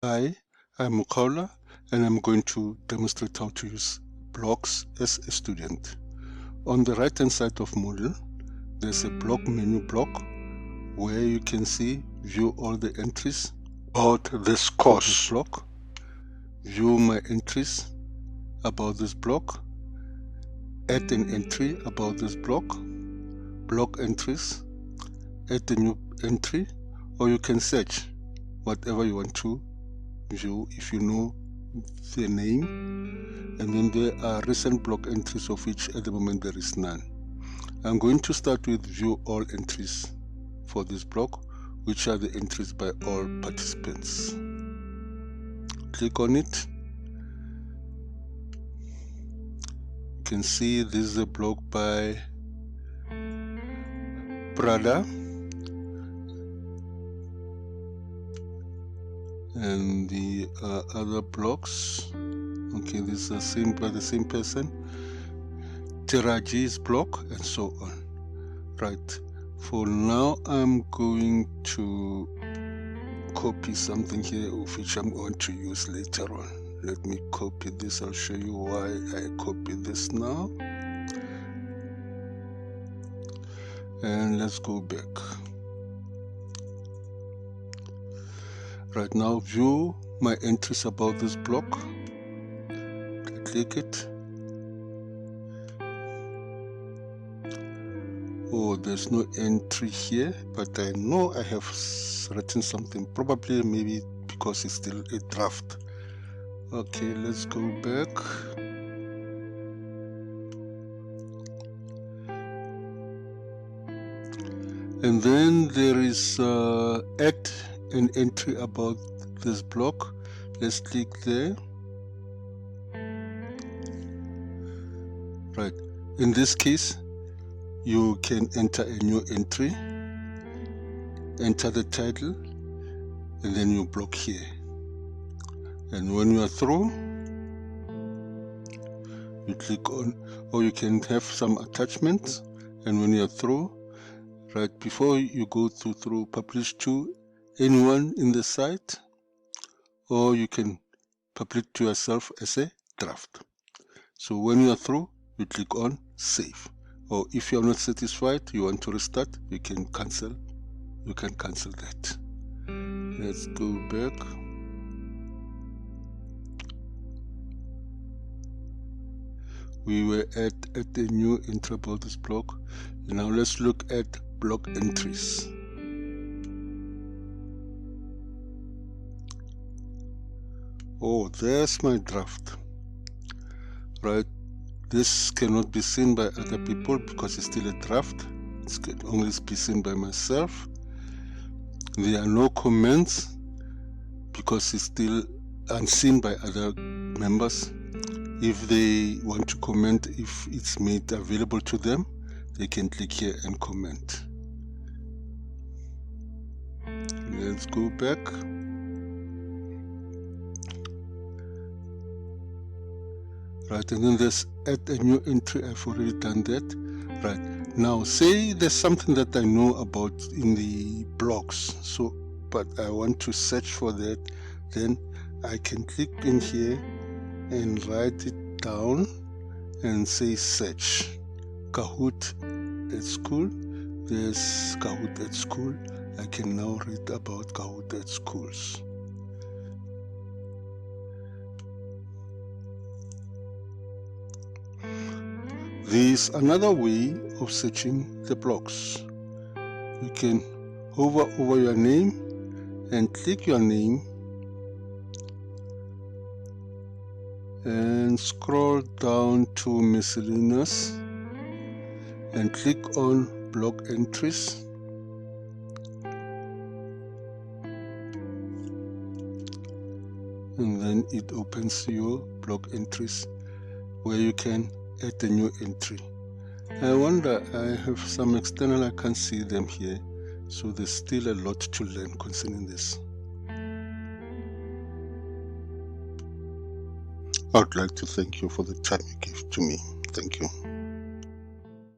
Hi, I'm Mukaula and I'm going to demonstrate how to use blocks as a student. On the right hand side of Moodle, there's a block menu block where you can see view all the entries about this course. Block, view my entries about this block, add an entry about this block entries, add a new entry, or you can search whatever you want to view if you know the name, and then there are recent block entries of which at the moment there is none. I'm going to start with view all entries for this block, which are the entries by all participants. Click on it. You can see this is a block by Prada, and the other blocks, okay, this is seen by the same person, Tiraji's block, and so on. Right, for now I'm going to copy something here of which I'm going to use later on. Let me copy this. I'll show you why I copy this now. And let's go back. Right now, view my entries about this block. Click it. Oh, there's no entry here, but I know I have written something, probably maybe because it's still a draft. Okay, let's go back. And then there is add an entry about this block. Let's click there. Right, in this case, you can enter a new entry, enter the title, and then you block here. And when you are through, you click on, or you can have some attachments, and when you are through, right before you go through publish to anyone in the site, or you can publish to yourself as a draft. So when you are through, you click on save. Or if you are not satisfied, you want to restart, you can cancel that. Let's go back. We were at a new entry about this block. Now let's look at block entries. Oh, there's my draft. Right, this cannot be seen by other people because it's still a draft. It can only be seen by myself. There are no comments because it's still unseen by other members. If they want to comment, if it's made available to them, they can click here and comment. Let's go back. Right, and then there's add a new entry. I've already done that. Right, now say there's something that I know about in the blocks, so but I want to search for that, then I can click in here and write it down and say search. Kahoot at school. There's Kahoot at school. I can now read about Kahoot at schools. There's another way of searching the blocks. You can hover over your name and click your name and scroll down to miscellaneous and click on block entries. And then it opens your block entries where you can add a new entry. I wonder, I have some external, I can't see them here, so there's still a lot to learn concerning this. I would like to thank you for the time you gave to me. Thank you.